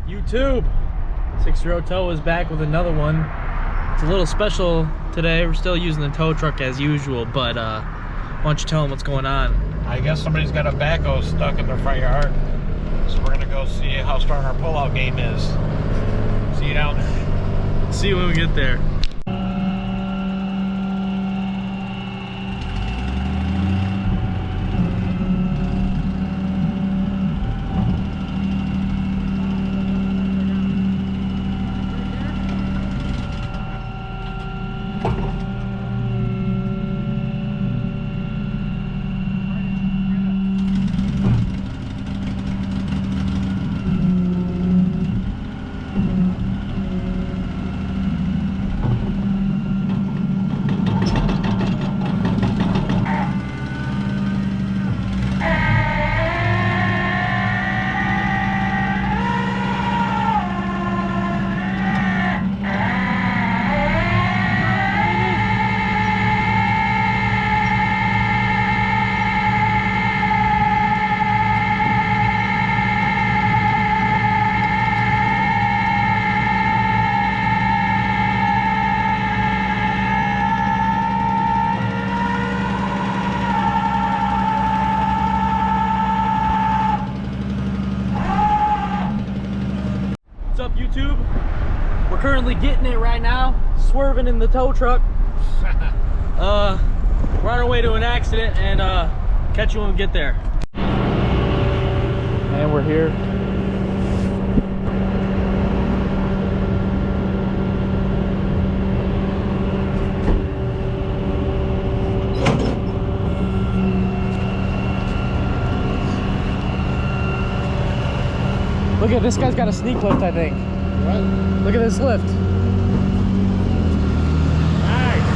YouTube, 6-year-old Tahoe is back with another one. It's a little special today. We're still using the tow truck as usual, but why don't you tell them what's going on? I guess somebody's got a backhoe stuck in their front yard, so we're gonna go see how strong our pullout game is. See you down there. See you when we get there. What's up, YouTube? We're currently getting it right now, swerving in the tow truck. We're on our way to an accident, and catch you when we get there. And we're here. Look at this guy's got a sneak lift, I think. What? Look at this lift. Nice.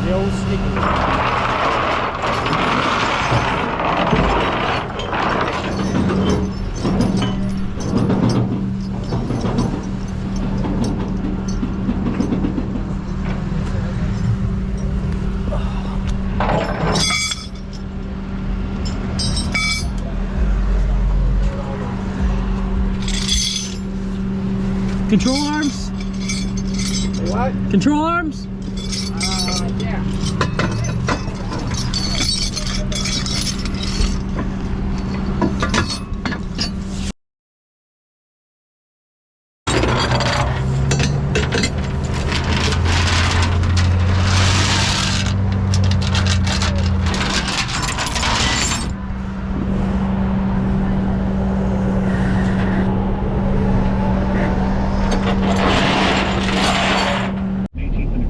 The old sneak lift. Control arms? What? Control arms? Yeah.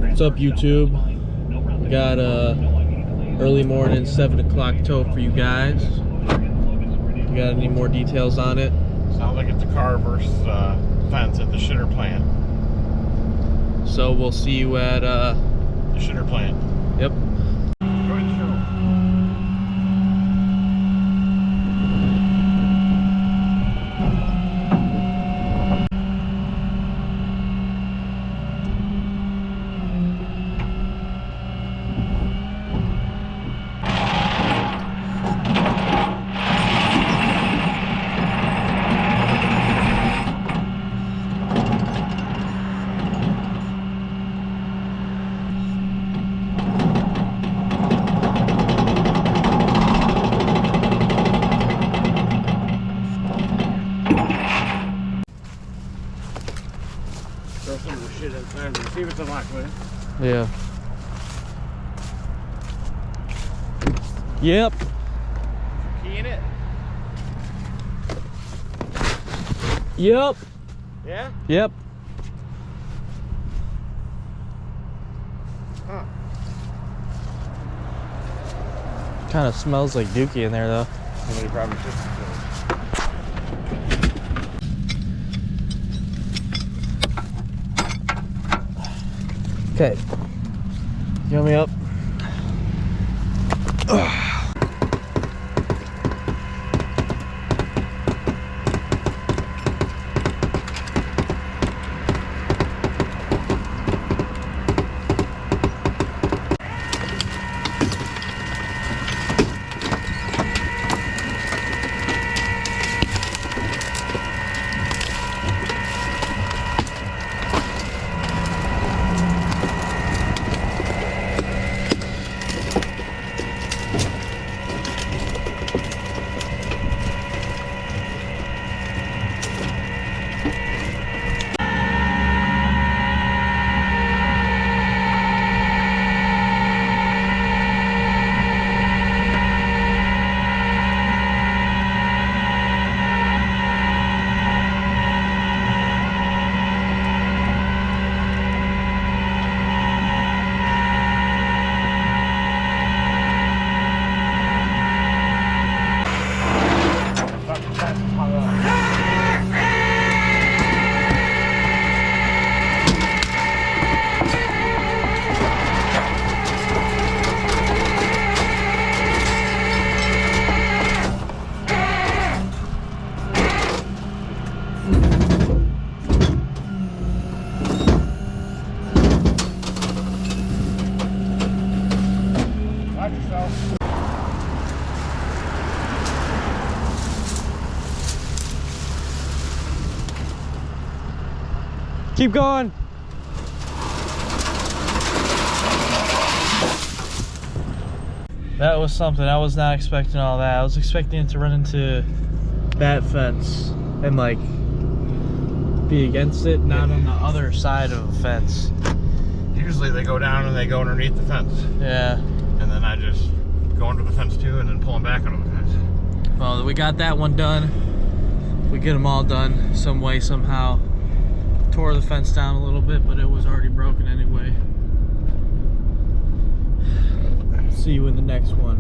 What's up, YouTube? We got early morning 7 o'clock tow for you guys. You got any more details on it? Sounds like it's a car versus fence at the shitter plant. So we'll see you at The shitter plant. yep. Good show. Throw some of the shit inside and see if it's unlocked, will you? Yeah. Yep. Key in it? Yep. Yeah? Yep. Huh. Kind of smells like dookie in there though. Somebody probably should. Okay. You want me up? so. Keep going. That was something. I was not expecting all that. I was expecting it to run into that fence and like be against it, not on the other side of the fence. Usually they go down and they go underneath the fence. Yeah. And then I just go under the fence too and then pull them back under the fence. Well, we got that one done. We get them all done some way, somehow. Tore the fence down a little bit, but it was already broken anyway. See you in the next one.